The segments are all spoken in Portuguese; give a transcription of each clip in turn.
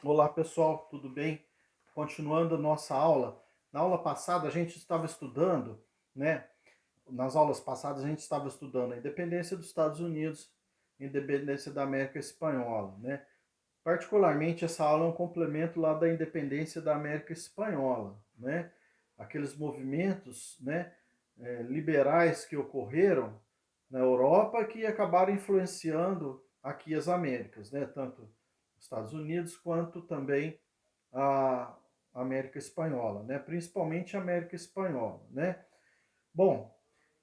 Olá pessoal, tudo bem? Continuando a nossa aula. Na aula passada a gente estava estudando, né? Nas aulas passadas a gente estava estudando a independência dos Estados Unidos, a independência da América Espanhola, né? Particularmente essa aula é um complemento lá da independência da América Espanhola, né? Aqueles movimentos, né, liberais que ocorreram na Europa que acabaram influenciando aqui as Américas, né? Tanto os Estados Unidos quanto também a América Espanhola, né? Principalmente a América Espanhola, né? Bom,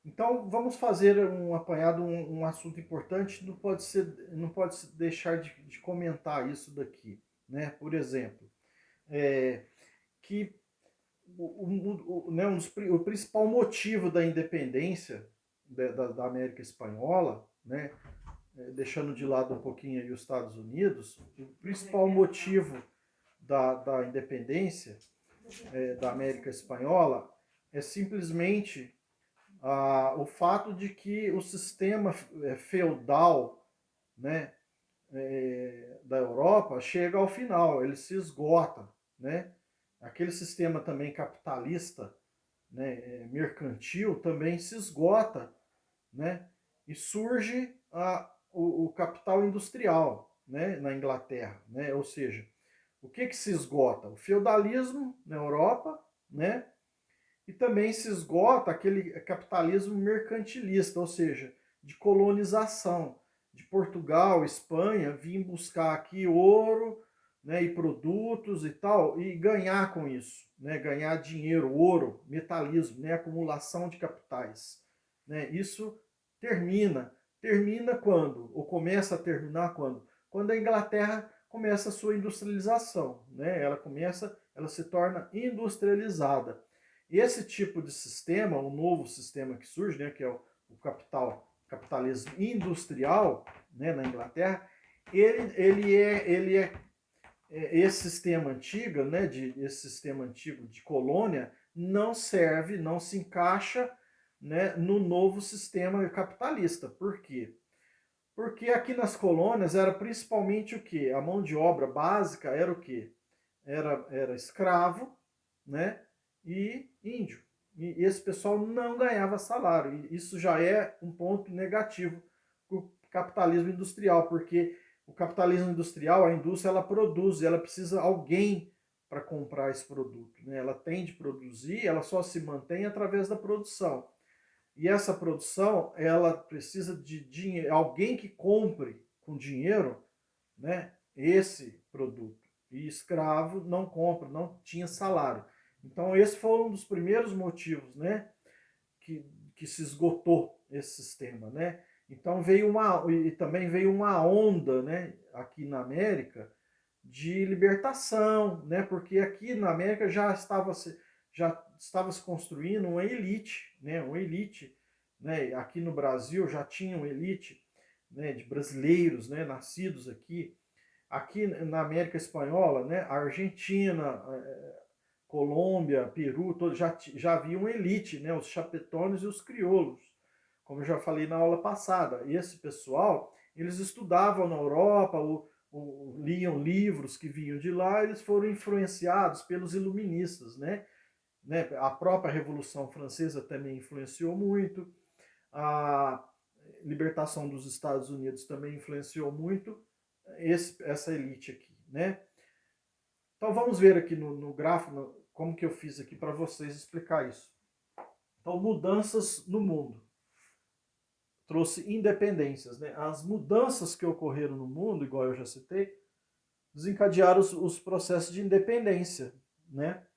então vamos fazer um apanhado, um assunto importante, não pode se deixar de comentar isso daqui, né? Por exemplo, que né, o principal motivo da independência da América Espanhola, né, deixando de lado um pouquinho aí os Estados Unidos, o principal motivo da independência da América Espanhola é simplesmente o fato de que o sistema feudal, né, da Europa chega ao final, ele se esgota, né? Aquele sistema também capitalista, né, mercantil, também se esgota, né? E surge o capital industrial, né, na Inglaterra, né? Ou seja, o que se esgota? O feudalismo na Europa, né? E também se esgota aquele capitalismo mercantilista, ou seja, de colonização. De Portugal, Espanha, vir buscar aqui ouro, né, e produtos e tal, e ganhar com isso, né, ganhar dinheiro, ouro, metalismo, né, acumulação de capitais. Né, isso termina. Termina quando? Ou começa a terminar quando? Quando a Inglaterra começa a sua industrialização. Né, ela se torna industrializada. Esse tipo de sistema, um novo sistema que surge, né, que é o capitalismo industrial, né, na Inglaterra, esse sistema antigo, né, esse sistema antigo de colônia não serve, não se encaixa, né, no novo sistema capitalista. Por quê? Porque aqui nas colônias era principalmente o quê? A mão de obra básica era o quê? Era escravo, né? E índio. E esse pessoal não ganhava salário. E isso já é um ponto negativo para o capitalismo industrial, porque o capitalismo industrial, a indústria, ela produz, ela precisa de alguém para comprar esse produto. Né? Ela tem de produzir, ela só se mantém através da produção. E essa produção, ela precisa de dinheiro, alguém que compre com dinheiro, né, esse produto. E escravo não compra, não tinha salário. Então esse foi um dos primeiros motivos, né, que se esgotou esse sistema, né? Então também veio uma onda, né, aqui na América de libertação, né? Porque aqui na América já estava se construindo uma elite, né? Uma elite, né? Aqui no Brasil já tinha uma elite, né, de brasileiros, né, nascidos aqui. Aqui na América Espanhola, né, a Argentina, Colômbia, Peru, já havia uma elite, né, os chapetones e os crioulos, como eu já falei na aula passada. E esse pessoal, eles estudavam na Europa, liam livros que vinham de lá, eles foram influenciados pelos iluministas, né? A própria Revolução Francesa também influenciou muito, a libertação dos Estados Unidos também influenciou muito essa elite aqui, né? Então vamos ver aqui no gráfico como que eu fiz aqui para vocês explicar isso. Então, mudanças no mundo. Trouxe independências, né? As mudanças que ocorreram no mundo, igual eu já citei, desencadearam os processos de independência, né?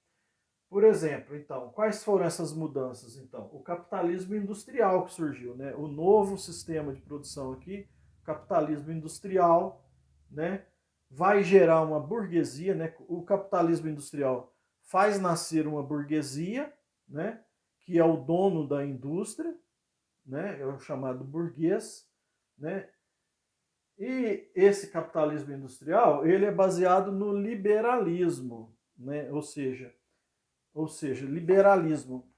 Por exemplo, então, quais foram essas mudanças? Então, o capitalismo industrial que surgiu, né? O novo sistema de produção aqui, capitalismo industrial, né? Vai gerar uma burguesia, né? O capitalismo industrial faz nascer uma burguesia, né? Que é o dono da indústria, né? É o chamado burguês, né? E esse capitalismo industrial, ele é baseado no liberalismo, né? Ou seja, liberalismo.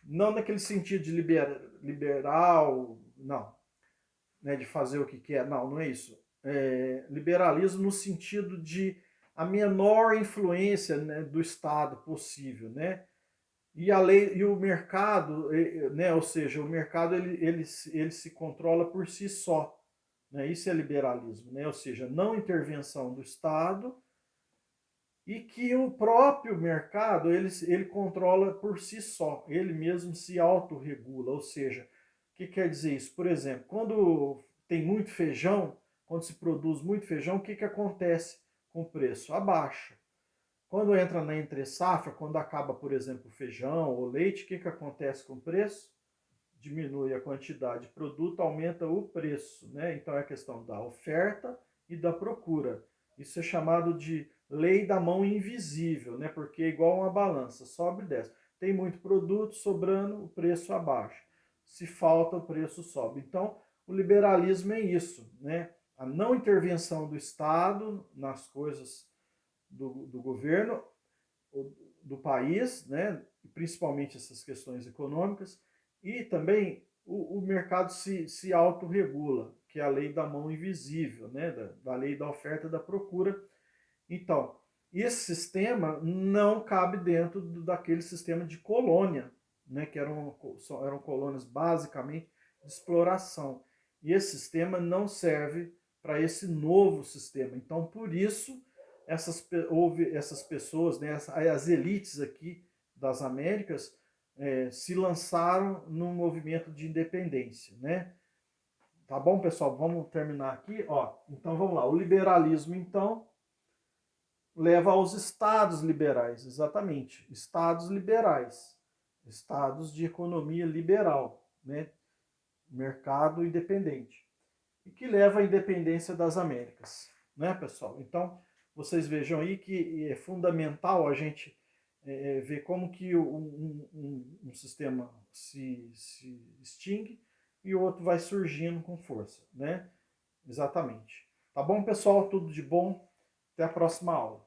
Não naquele sentido de liberal, não, né, de fazer o que quer, não é isso. Liberalismo no sentido de a menor influência, né, do Estado possível, né? E a lei e o mercado, né, ou seja, o mercado ele se controla por si só, né? Isso é liberalismo, né? Ou seja, não intervenção do Estado e que o próprio mercado ele controla por si só, ele mesmo se autorregula, ou seja, o que quer dizer isso? Por exemplo, quando tem muito feijão, quando se produz muito feijão, o que acontece com o preço? Abaixa. Quando entra na entre-safra, quando acaba, por exemplo, o feijão ou leite, o que acontece com o preço? Diminui a quantidade de produto, aumenta o preço, né? Então é a questão da oferta e da procura. Isso é chamado de lei da mão invisível, né? Porque é igual uma balança, sobe e desce. Tem muito produto sobrando, o preço abaixa. Se falta, o preço sobe. Então, o liberalismo é isso, né? A não intervenção do Estado nas coisas do governo, do país, né? Principalmente essas questões econômicas, e também o mercado se autorregula, que é a lei da mão invisível, né? Da lei da oferta e da procura. Então, esse sistema não cabe dentro daquele sistema de colônia, né? Que eram colônias basicamente de exploração. E esse sistema não serve para esse novo sistema. Então, por isso, houve essas pessoas, né, as elites aqui das Américas, se lançaram num movimento de independência, né? Tá bom, pessoal? Vamos terminar aqui, ó. Então vamos lá. O liberalismo, então, leva aos estados liberais, exatamente. Estados liberais, estados de economia liberal, né? Mercado independente. E que leva à independência das Américas, né, pessoal? Então, vocês vejam aí que é fundamental a gente ver como que um sistema se extingue e o outro vai surgindo com força, né? Exatamente. Tá bom, pessoal? Tudo de bom. Até a próxima aula.